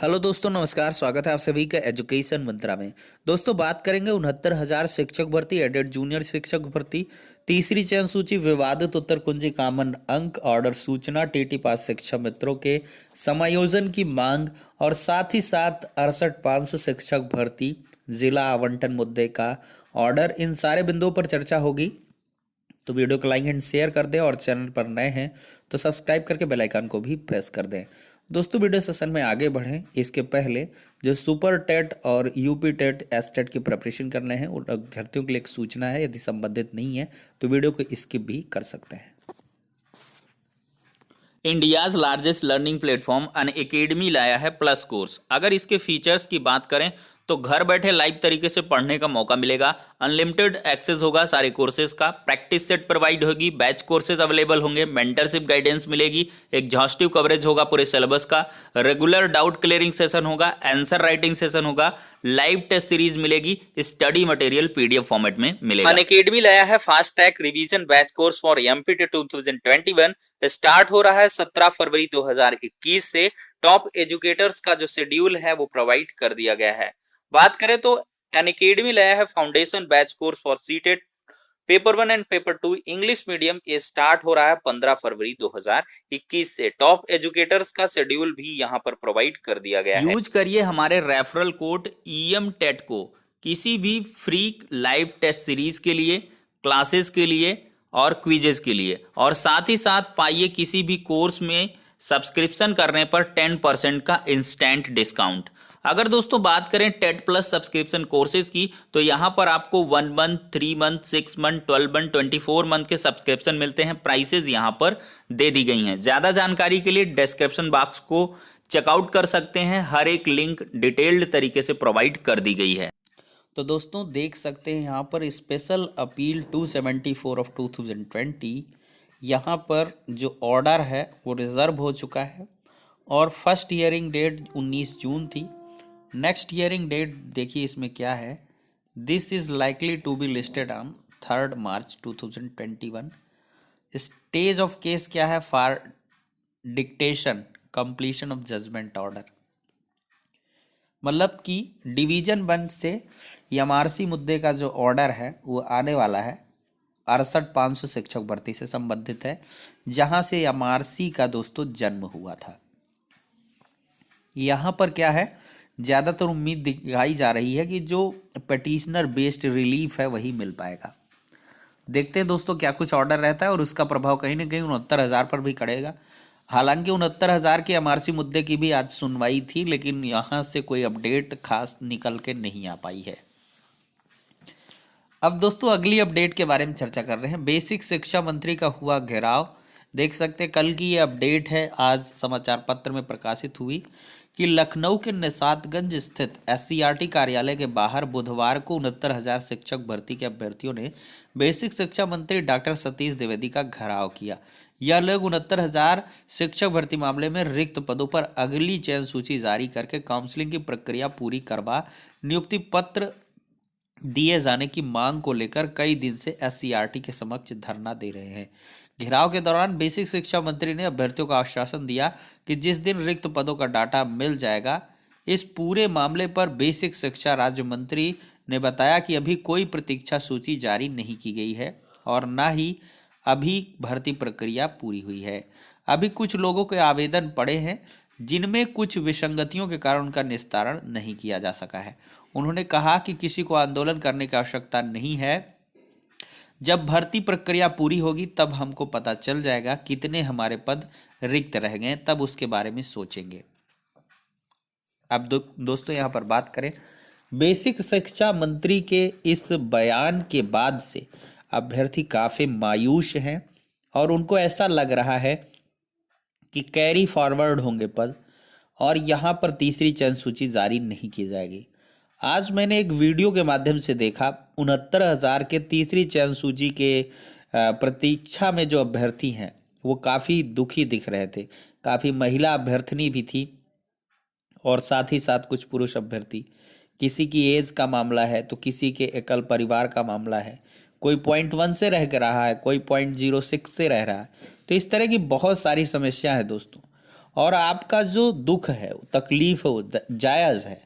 Hello दोस्तों, नमस्कार। स्वागत है आप सभी का एजुकेशन मंत्रा में। दोस्तों, बात करेंगे 69,000 शिक्षक भर्ती, एडेड जूनियर शिक्षक भर्ती, तीसरी चयन सूची, विवादित उत्तर कुंजी, कॉमन अंक ऑर्डर सूचना, टीटी पास शिक्षक मित्रों के समायोजन की मांग और साथ ही साथ 68,500 शिक्षक भर्ती जिला आवंटन मुद्दे का ऑर्डर, इन सारे बिंदुओं पर चर्चा होगी। तो वीडियो को लाइक एंड शेयर कर दें और चैनल पर नए हैं तो सब्सक्राइब करके बेल आइकन को भी प्रेस कर दें। दोस्तों, वीडियो सेशन में आगे बढ़ें इसके पहले जो सुपर टेट और यूपी टेट एस टेट की प्रिपरेशन करने हैं उन अभ्यर्थियों के लिए एक सूचना है। यदि संबंधित नहीं है तो वीडियो को स्किप भी कर सकते हैं। India's largest learning platform Unacademy लाया है प्लस कोर्स। अगर इसके फीचर्स की बात करें तो घर बैठे लाइव तरीके से पढ़ने का मौका मिलेगा, अनलिमिटेड एक्सेस होगा सारे कोर्सेज का, प्रैक्टिस सेट प्रोवाइड होगी, बैच कोर्सेज अवेलेबल होंगे, मेंटरशिप गाइडेंस मिलेगी, एग्जॉस्टिव कवरेज होगा पूरे सिलेबस का, रेगुलर डाउट क्लियरिंग सेशन होगा, आंसर राइटिंग सेशन होगा, लाइव टेस्ट सीरीज मिलेगी, स्टडी मटेरियल पीडीएफ फॉर्मेट में मिलेगा। अनअकैडमी लाया है fast track revision batch course for empty 2021। Start हो रहा है 17 फरवरी 2021 से। टॉप एजुकेटर्स का जो शेड्यूल है वो प्रोवाइड कर दिया गया है। बात करें तो अनअकैडमी लाया है foundation batch course for CTET paper 1 and paper 2 English medium. ये स्टार्ट हो रहा है 15 फरवरी 2021 से। टॉप एजुकेटर्स का शेड्यूल भी यहां पर प्रोवाइड कर दिया गया है। यूज करिए हमारे रेफरल कोड ईएम टेट को किसी भी फ्री लाइव टेस्ट सीरीज के लिए, क्लासेस के लिए और क्विजेस के लिए, और साथ ही साथ पाइए किसी भी कोर्स में सब्सक्रिप्शन करने पर 10% का इंस्टेंट डिस्काउंट। अगर दोस्तों बात करें टेट प्लस सब्सक्रिप्शन कोर्सेज की तो यहां पर आपको 1 month, 3 month, 6 month, 12 month, 24 month के सब्सक्रिप्शन मिलते हैं। प्राइसेज यहां पर दे दी गई हैं। ज्यादा जानकारी के लिए डिस्क्रिप्शन बॉक्स को चेकआउट कर सकते हैं। हर एक लिंक डिटेल्ड तरीके से प्रोवाइड कर दी गई है। तो दोस्तों, देख सकते हैं यहाँ पर स्पेशल अपील 274 ऑफ 2020, यहाँ पर जो ऑर्डर है वो रिजर्व हो चुका है और फर्स्ट हियरिंग डेट 19 जून थी। नेक्स्ट हियरिंग डेट देखिए इसमें क्या है। This is likely to be listed on 3 March 2021। Stage of case क्या है? For dictation completion of judgment order, मतलब कि डिवीजन 1 से एमआरसी मुद्दे का जो ऑर्डर है वो आने वाला है। 68,500 शिक्षक भर्ती से संबंधित है, जहां से एमआरसी का दोस्तों जन्म हुआ था। यहाँ पर क्या है, ज़्यादातर उम्मीद दिखाई जा रही है कि जो पिटीशनर बेस्ड रिलीफ है वही मिल पाएगा। देखते हैं दोस्तों क्या कुछ ऑर्डर रहता है और उसका प्रभाव कहीं ना कहीं 69,000 पर भी पड़ेगा। हालांकि 69,000 के एमआरसी मुद्दे की भी आज सुनवाई थी, लेकिन यहाँ से कोई अपडेट खास निकल के नहीं आ पाई है। अब दोस्तों अगली अपडेट के बारे में चर्चा कर रहे हैं। बेसिक शिक्षा मंत्री का हुआ घेराव। देख सकते हैं कल की ये अपडेट है, आज समाचार पत्र में प्रकाशित हुई कि लखनऊ के निशातगंज स्थित एससीईआरटी कार्यालय के बाहर बुधवार को 69,000 शिक्षक भर्ती के अभ्यर्थियों ने बेसिक शिक्षा मंत्री डॉक्टर सतीश द्विवेदी का घेराव किया। यह लोग 69,000 शिक्षक भर्ती मामले में रिक्त पदों पर अगली चयन सूची जारी करके काउंसलिंग की प्रक्रिया पूरी करवा नियुक्ति पत्र दिए जाने की मांग को लेकर कई दिन से एससीईआरटी के समक्ष धरना दे रहे हैं। घेराव के दौरान बेसिक शिक्षा मंत्री ने अभ्यर्थियों को आश्वासन दिया कि जिस दिन रिक्त पदों का डाटा मिल जाएगा। इस पूरे मामले पर बेसिक शिक्षा राज्य मंत्री ने बताया कि अभी कोई प्रतीक्षा सूची जारी नहीं की गई है और न ही अभी भर्ती प्रक्रिया पूरी हुई है। अभी कुछ लोगों के आवेदन पड़े हैं जिनमें कुछ विसंगतियों के कारण उनका निस्तारण नहीं किया जा सका है। उन्होंने कहा कि किसी को आंदोलन करने की आवश्यकता नहीं है। जब भर्ती प्रक्रिया पूरी होगी तब हमको पता चल जाएगा कितने हमारे पद रिक्त रह गए, तब उसके बारे में सोचेंगे। अब दोस्तों यहाँ पर बात करें बेसिक शिक्षा मंत्री के इस बयान के बाद से अभ्यर्थी काफ़ी मायूस हैं और उनको ऐसा लग रहा है कि कैरी फॉरवर्ड होंगे पद और यहाँ पर तीसरी चयन सूची जारी नहीं की जाएगी। आज मैंने एक वीडियो के माध्यम से देखा 69,000 के तीसरी चयन सूची के प्रतीक्षा में जो अभ्यर्थी हैं वो काफ़ी दुखी दिख रहे थे। काफ़ी महिला अभ्यर्थिनी भी थी और साथ ही साथ कुछ पुरुष अभ्यर्थी। किसी की एज का मामला है तो किसी के एकल परिवार का मामला है, कोई 0.1 से रह रहा है, कोई 0.06 से रह रहा है। तो इस तरह की बहुत सारी समस्या है दोस्तों। और आपका जो दुख है, तकलीफ है, वो जायज़ है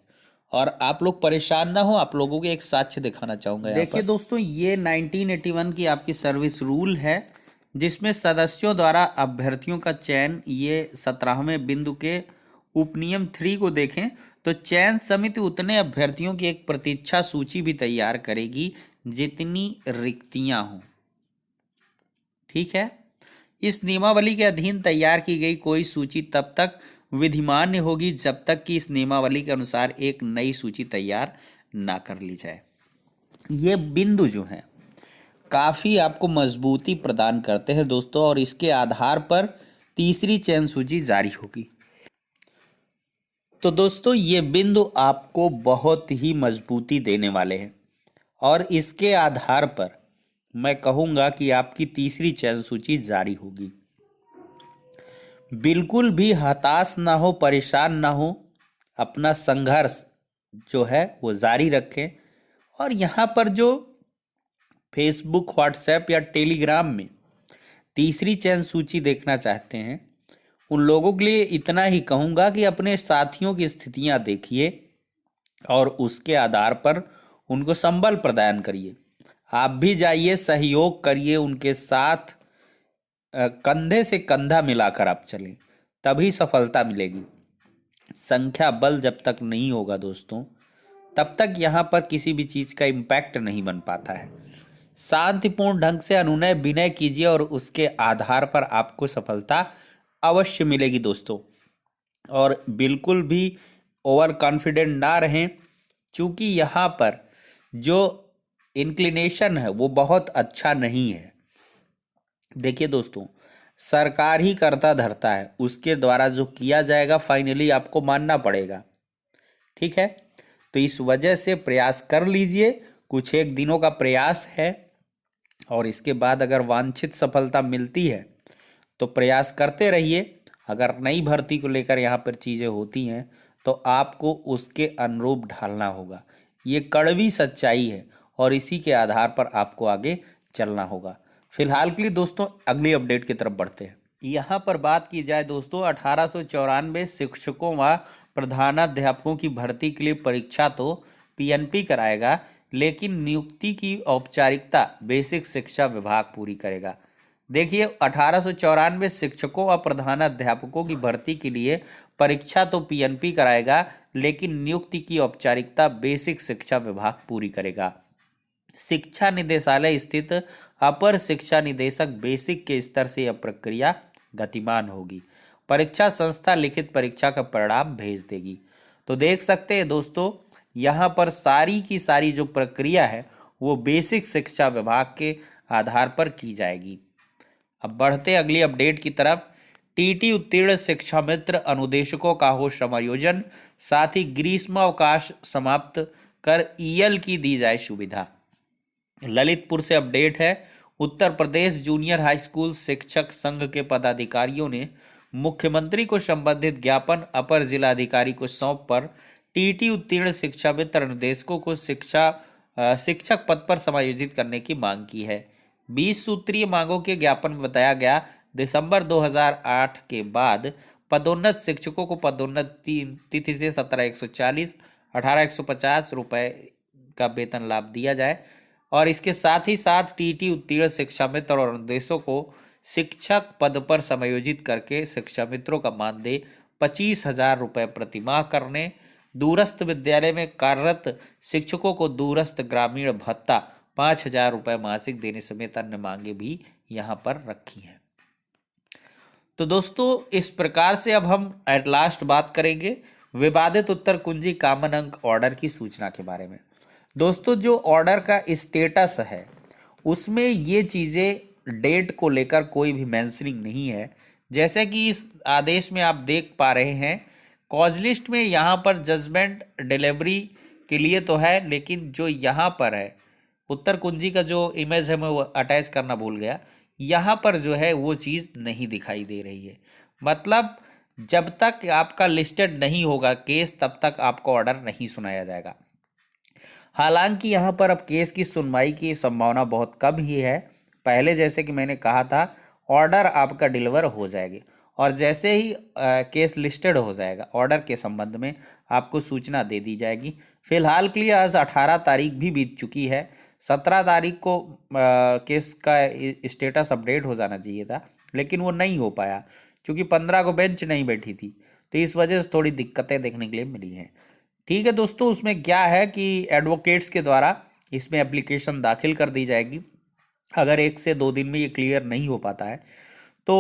और आप लोग परेशान ना हो। आप लोगों को एक साक्ष्य दिखाना चाहूँगा यहाँ देखिए पर। दोस्तों, ये 1981 की आपकी सर्विस रूल है, जिसमें सदस्यों द्वारा अभ्यर्थियों का चयन, ये 17वें बिंदु के उपनियम 3 को देखें तो चयन समिति उतने अभ्यर्थियों की एक प्रतीक्षा सूची भी तैयार करेगी जितनी रिक्तियां हों। ठीक है। इस नियमावली के अधीन तैयार की गई कोई सूची तब तक विधिमान्य होगी जब तक कि इस नियमावली के अनुसार एक नई सूची तैयार ना कर ली जाए। ये बिंदु जो हैं काफ़ी आपको मजबूती प्रदान करते हैं दोस्तों, और इसके आधार पर तीसरी चयन सूची जारी होगी। तो दोस्तों, ये बिंदु आपको बहुत ही मजबूती देने वाले हैं और इसके आधार पर मैं कहूँगा कि आपकी तीसरी चयन सूची जारी होगी। बिल्कुल भी हताश ना हो, परेशान ना हो, अपना संघर्ष जो है वो जारी रखें। और यहाँ पर जो फेसबुक, व्हाट्सएप या टेलीग्राम में तीसरी चयन सूची देखना चाहते हैं, उन लोगों के लिए इतना ही कहूँगा कि अपने साथियों की स्थितियाँ देखिए और उसके आधार पर उनको संबल प्रदान करिए। आप भी जाइए, सहयोग करिए उनके साथ, कंधे से कंधा मिलाकर आप चलें, तभी सफलता मिलेगी। संख्या बल जब तक नहीं होगा दोस्तों, तब तक यहाँ पर किसी भी चीज़ का इम्पैक्ट नहीं बन पाता है। शांतिपूर्ण ढंग से अनुनय विनय कीजिए और उसके आधार पर आपको सफलता अवश्य मिलेगी दोस्तों। और बिल्कुल भी ओवर कॉन्फिडेंट ना रहें, क्योंकि यहाँ पर जो इंक्लिनेशन है वो बहुत अच्छा नहीं है। देखिए दोस्तों, सरकार ही करता धरता है, उसके द्वारा जो किया जाएगा फाइनली आपको मानना पड़ेगा। ठीक है। तो इस वजह से प्रयास कर लीजिए, कुछ एक दिनों का प्रयास है और इसके बाद अगर वांछित सफलता मिलती है तो प्रयास करते रहिए। अगर नई भर्ती को लेकर यहाँ पर चीज़ें होती हैं तो आपको उसके अनुरूप ढालना होगा। ये कड़वी सच्चाई है और इसी के आधार पर आपको आगे चलना होगा। फिलहाल के लिए दोस्तों अगली अपडेट की तरफ बढ़ते हैं। यहाँ पर बात की जाए दोस्तों, 1894 शिक्षकों व प्रधानाध्यापकों की भर्ती के लिए परीक्षा तो पीएनपी कराएगा, लेकिन नियुक्ति की औपचारिकता बेसिक शिक्षा विभाग पूरी करेगा। देखिए, 1894 शिक्षकों व प्रधानाध्यापकों की भर्ती के लिए परीक्षा तो पीएनपी कराएगा, लेकिन नियुक्ति की औपचारिकता बेसिक शिक्षा विभाग पूरी करेगा। शिक्षा निदेशालय स्थित अपर शिक्षा निदेशक बेसिक के स्तर से यह प्रक्रिया गतिमान होगी। परीक्षा संस्था लिखित परीक्षा का परिणाम भेज देगी। तो देख सकते हैं दोस्तों, यहाँ पर सारी की सारी जो प्रक्रिया है वो बेसिक शिक्षा विभाग के आधार पर की जाएगी। अब बढ़ते अगली अपडेट की तरफ। टीटी उत्तीर्ण शिक्षा मित्र अनुदेशकों का हो समायोजन, साथ ही ग्रीष्मावकाश समाप्त कर ईएल की दी जाए सुविधा। ललितपुर से अपडेट है। Uttar Pradesh junior high school शिक्षक संघ के पदाधिकारियों ने मुख्यमंत्री को संबंधित ज्ञापन अपर जिलाधिकारी को सौंप पर टीटी उत्तीर्ण शिक्षा मित्र अनुदेशकों को शिक्षक पद पर समायोजित करने की मांग की है। 20 सूत्रीय मांगों के ज्ञापन में बताया गया, दिसंबर 2008 के बाद पदोन्नत शिक्षकों को पदोन्नति तिथि से 17,140, 18,150 रुपये का वेतन लाभ दिया जाए और इसके साथ ही साथ टीटी उत्तीर्ण शिक्षा मित्र और अनुदेशों को शिक्षक पद पर समायोजित करके शिक्षा मित्रों का मानदेय 25,000 रुपये प्रतिमाह करने, दूरस्थ विद्यालय में कार्यरत शिक्षकों को दूरस्थ ग्रामीण भत्ता 5,000 रुपये मासिक देने समेत अन्य मांगे भी यहाँ पर रखी हैं। तो दोस्तों, इस प्रकार से अब हम एट लास्ट बात करेंगे विवादित उत्तर कुंजी कामन अंक ऑर्डर की सूचना के बारे में। दोस्तों, जो ऑर्डर का स्टेटस है उसमें ये चीज़ें डेट को लेकर कोई भी मेंशनिंग नहीं है। जैसे कि इस आदेश में आप देख पा रहे हैं, कॉज लिस्ट में यहाँ पर जजमेंट डिलीवरी के लिए तो है, लेकिन जो यहाँ पर है उत्तर कुंजी का जो इमेज है मैं वो अटैच करना भूल गया, यहाँ पर जो है वो चीज़ नहीं दिखाई दे रही है। मतलब जब तक आपका लिस्टेड नहीं होगा केस, तब तक आपको ऑर्डर नहीं सुनाया जाएगा। हालांकि यहाँ पर अब केस की सुनवाई की संभावना बहुत कम ही है। पहले जैसे कि मैंने कहा था, ऑर्डर आपका डिलीवर हो जाएगी और जैसे ही केस लिस्टेड हो जाएगा ऑर्डर के संबंध में आपको सूचना दे दी जाएगी। फिलहाल के लिए आज 18 तारीख भी बीत चुकी है। 17 तारीख को केस का स्टेटस अपडेट हो जाना चाहिए था, लेकिन वो नहीं हो पाया क्योंकि 15 को बेंच नहीं बैठी थी, तो इस वजह से थोड़ी दिक्कतें देखने के लिए मिली हैं। ठीक है दोस्तों, उसमें क्या है कि एडवोकेट्स के द्वारा इसमें एप्लीकेशन दाखिल कर दी जाएगी। अगर 1 से 2 दिन में ये क्लियर नहीं हो पाता है तो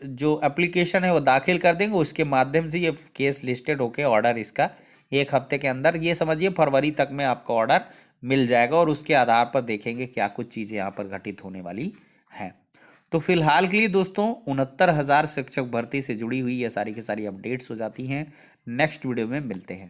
जो एप्लीकेशन है वो दाखिल कर देंगे, उसके माध्यम से ये केस लिस्टेड होके ऑर्डर इसका 1 हफ्ते के अंदर, ये समझिए फरवरी तक में आपका ऑर्डर मिल जाएगा और उसके आधार पर देखेंगे क्या कुछ चीज़ें यहाँ पर घटित होने वाली हैं। तो फिलहाल के लिए दोस्तों 69,000 शिक्षक भर्ती से जुड़ी हुई ये सारी की सारी अपडेट्स हो जाती हैं। नेक्स्ट वीडियो में मिलते हैं।